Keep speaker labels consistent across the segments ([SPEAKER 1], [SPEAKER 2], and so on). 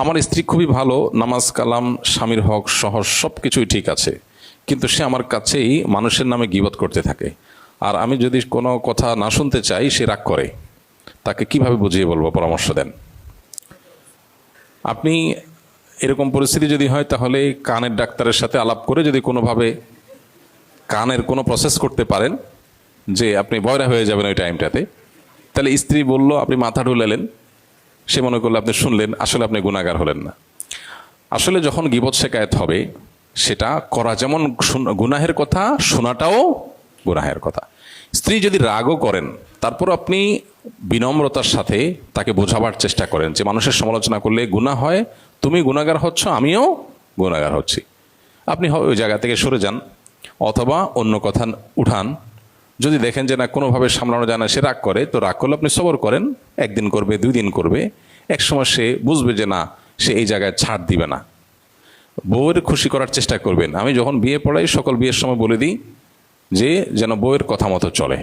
[SPEAKER 1] আমার স্ত্রী খুবই ভালো, নামাজ কালাম স্বামীর হক সহজ সব কিছুই ঠিক আছে, কিন্তু সে আমার কাছেই মানুষের নামে গীবত করতে থাকে, আর আমি যদি কোনো কথা না শুনতে চাই সে রাগ করে। তাকে কিভাবে বুঝিয়ে বলবো, পরামর্শ দেন। আপনি এরকম পরিস্থিতি যদি হয় তাহলে কানের ডাক্তারের সাথে আলাপ করে যদি কোনোভাবে কানের কোনো প্রসেস করতে পারেন যে আপনি বয়রা হয়ে যাবেন ওই টাইমটাতে, তাহলে স্ত্রী বলল, আপনি মাথা ঢুলালেন, সে মনে করলো আপনি শুনলেন, আসলে আপনি গুনাহগার হলেন না। আসলে যখন গীবত শেকায়েত হবে সেটা করা যেমন গুনাহের কথা, শোনাটাও গুনাহের কথা। স্ত্রী যদি রাগও করেন তারপর আপনি বিনম্রতার সাথে তাকে বোঝাবার চেষ্টা করেন যে মানুষের সমালোচনা করলে গুনাহ হয়, তুমি গুনাহগার হচ্ছ, আমিও গুনাহগার হচ্ছি, আপনি ওই জায়গা থেকে সরে যান অথবা অন্য কথা উঠান। যদি দেখেন যে না কোনোভাবে সামলানো যায় না, সে রাগ করে, তো রাগ করলে আপনি সবর করেন, একদিন করবে, 2 দিন করবে, এক সময় সে বুঝবে যে না, সে এই জায়গায় ছাড় দিবে না। বউয়ের খুশি করার চেষ্টা করবেন। আমি যখন বিয়ে পড়াই সকল বিয়ের সময় বলে দিই যে যেন বউয়ের কথা মতো চলে।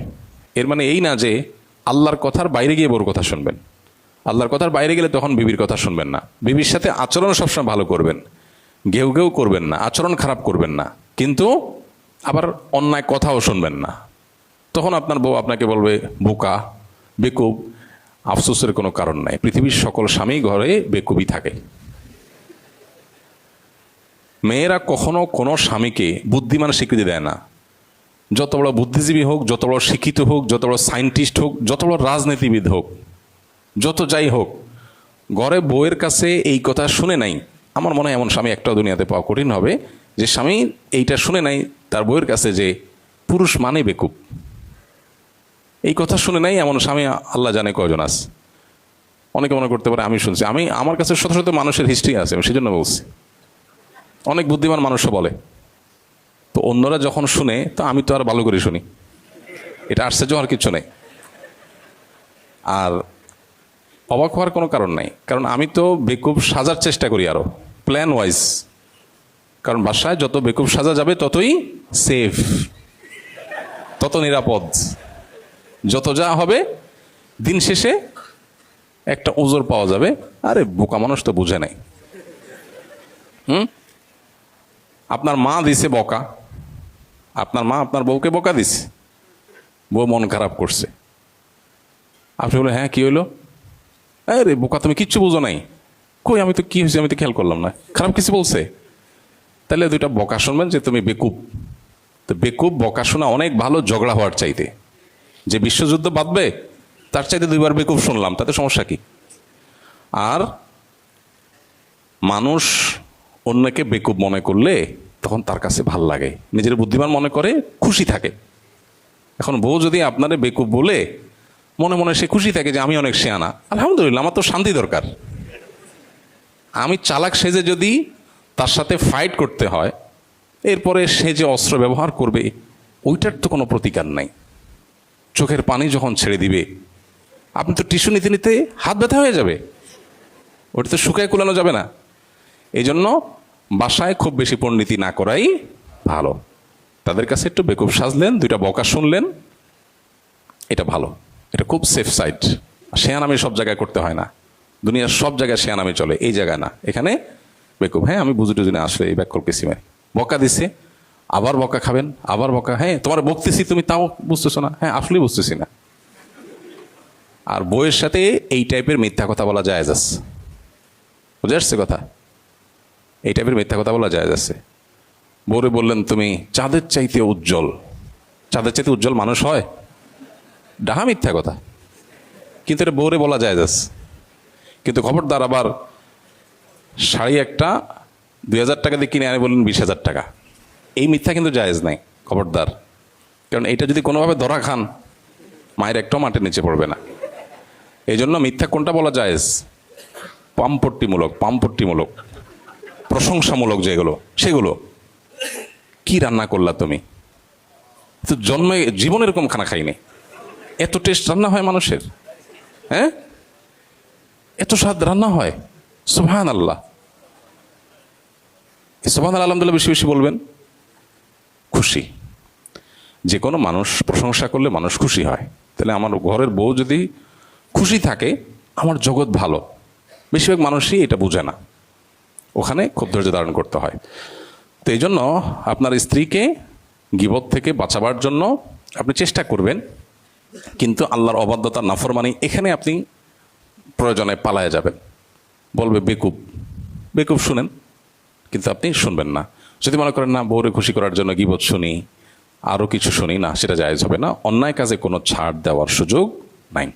[SPEAKER 1] এর মানে এই না যে আল্লাহর কথার বাইরে গিয়ে বউর কথা শুনবেন। আল্লাহর কথার বাইরে গেলে তখন বিবির কথা শুনবেন না। বিবির সাথে আচরণ সবসময় ভালো করবেন, ঘেউ ঘেউ করবেন না, আচরণ খারাপ করবেন না, কিন্তু আবার অন্যায় কথাও শুনবেন না। তখন আপনার বউ আপনাকে বলবে বোকা, বেকুব। আফসোসের কোনো কারণ নাই, পৃথিবীর সকল স্বামী ঘরে বেকুবই থাকে। মেয়েরা কখনো কোনো স্বামীকে বুদ্ধিমান স্বীকৃতি দেয় না। যত বড় বুদ্ধিজীবী হোক, যত বড় শিক্ষিত হোক, যত বড় সায়েন্টিস্ট হোক, যত বড় রাজনীতিবিদ হোক, যত যাই হোক, ঘরে বউয়ের কাছে এই কথা শুনে নাই, আমার মনে হয় এমন স্বামী একটাও দুনিয়াতে পাওয়া কঠিন হবে যে স্বামী এইটা শুনে নাই তার বউয়ের কাছে যে পুরুষ মানে বেকুব। এই কথা শুনে নাই এমন স্বামী আল্লাহ জানে কয়জন আছে। অনেকে মনে করতে পারে আমি শুনছি, আমার কাছে শত শত মানুষের হিস্ট্রি আছে, আমি সেজন্য বলছি। অনেক বুদ্ধিমান মানুষও বলে, তো অন্যরা যখন শুনে তো আমি তো আর ভালো করে শুনি, এটা আশ্চর্য হওয়ার কিছু নেই। আর অবাক হওয়ার কোনো কারণ নাই, কারণ আমি তো বেকুব সাজার চেষ্টা করি আরো প্ল্যান ওয়াইজ। কারণ বাসায় যত বেকুব সাজা যাবে ততই সেফ, তত নিরাপদ। যত যা হবে দিন শেষে একটা ওজোর পাওয়া যাবে, আরে বোকা মানুষ তো বুঝে নাই। আপনার মা দিছে বকা, আপনার মা আপনার বউকে বকা দিছে, বউ মন খারাপ করছে, আপনি বলে হ্যাঁ কি হইলো, আরে বোকা তুমি কিচ্ছু বুঝো নাই। কই আমি তো কি হয়েছে আমি তো খেয়াল করলাম না, খারাপ কিছু বলছে। তাহলে 2টা বকা শুনবেন যে তুমি বেকুব। তো বেকুব বকা শোনা অনেক ভালো ঝগড়া হওয়ার চাইতে। যে বিশ্বযুদ্ধ বাঁধবে তার চাইতে 2বার বেকুব শুনলাম, তাতে সমস্যা কি? আর মানুষ অন্যকে বেকুব মনে করলে তখন তার কাছে ভাল লাগে, নিজের বুদ্ধিমান মনে করে, খুশি থাকে। এখন বউ যদি আপনারে বেকুব বলে মনে মনে সে খুশি থাকে যে আমি অনেক শেয়ানা, আলহামদুলিল্লাহ, আমার তো শান্তি দরকার। আমি চালাক সেজে যদি তার সাথে ফাইট করতে হয়, এরপরে সে যে অস্ত্র ব্যবহার করবে ওইটার তো কোনো প্রতিকার নাই। চোখের পানি যখন ছেড়ে দিবে আপনি তো টিস্যু নিতে নিতে হাত ব্যথা হয়ে যাবে, ওটা তো শুকায় কুলানো যাবে না। এই জন্য বাসায় খুব বেশি পণ্ডিতি না করাই ভালো। তাদের কাছে একটু বেকুব সাজলেন, 2টা বকা শুনলেন, এটা ভালো, এটা খুব সেফ সাইড। শেয়ানামি সব জায়গায় করতে হয় না, দুনিয়ার সব জায়গায় শেয়ানামি চলে, এই জায়গায় না। এখানে বেকুব, হ্যাঁ আমি বুঝে টুঝে না, আসলে এই ব্যাক করতেছি, বকা দিছে, আবার বকা খাবেন, আবার বকা, হ্যাঁ তোমার বকতেছি তুমি তাও বুঝতেছো না, হ্যাঁ আসলেই বুঝতেছি না। আর বউয়ের সাথে এই টাইপের মিথ্যা কথা বলা জায়েজ আছে, বুঝে আসছে কথা? এই টাইপের মিথ্যা কথা বলা জায়েজ আছে। বউরে বললেন তুমি চাঁদের চাইতে উজ্জ্বল, চাঁদের চাইতে উজ্জ্বল মানুষ হয়, ডাহা মিথ্যা কথা, কিন্তু এটা বউরে বলা জায়েজ আছে। কিন্তু খবরদার আবার শাড়ি একটা 2000 টাকা দিয়ে কিনে আনে বললেন 20,000 টাকা, এই মিথ্যা কিন্তু জায়েজ নাই, খবরদার। কারণ এইটা যদি কোনোভাবে ধরা খান মায়ের একটাও মাটির নিচে পড়বে না। এই জন্য মিথ্যা কোনটা বলা জায়েজ? পাম্পট্টিমূলক, প্রশংসামূলক যেগুলো, সেগুলো। কি রান্না করলা তুমি, তো জন্মে জীবনে এরকম খানা খাইনি, এত টেস্ট রান্না হয় মানুষের, হ্যাঁ এত স্বাদ রান্না হয়, সুবহানাল্লাহ। সুবহানাল্লাহ আলহামদুলিল্লাহ বেশি বেশি বলবেন, খুশি। যে কোনো মানুষ প্রশংসা করলে মানুষ খুশি হয়। তাহলে আমার ঘরের বউ যদি খুশি থাকে আমার জগৎ ভালো। বেশিরভাগ মানুষই এটা বোঝে না। ওখানে খুব ধৈর্য ধারণ করতে হয়। তো এই জন্য আপনার স্ত্রীকে গীবত থেকে বাঁচাবার জন্য আপনি চেষ্টা করবেন, কিন্তু আল্লাহর অবাধ্যতা নাফরমানি এখানে আপনি প্রয়োজনে পালায়া যাবেন। বলবে বেকুব, বেকুব শুনেন, কিন্তু আপনি শুনবেন না। যদি মনে করেন না বউরে খুশি করার জন্য গীবত শুনি, আরও কিছু শুনি, না, সেটা জায়েজ হবে না। অন্যায় কাজে কোনো ছাড় দেওয়ার সুযোগ নাই।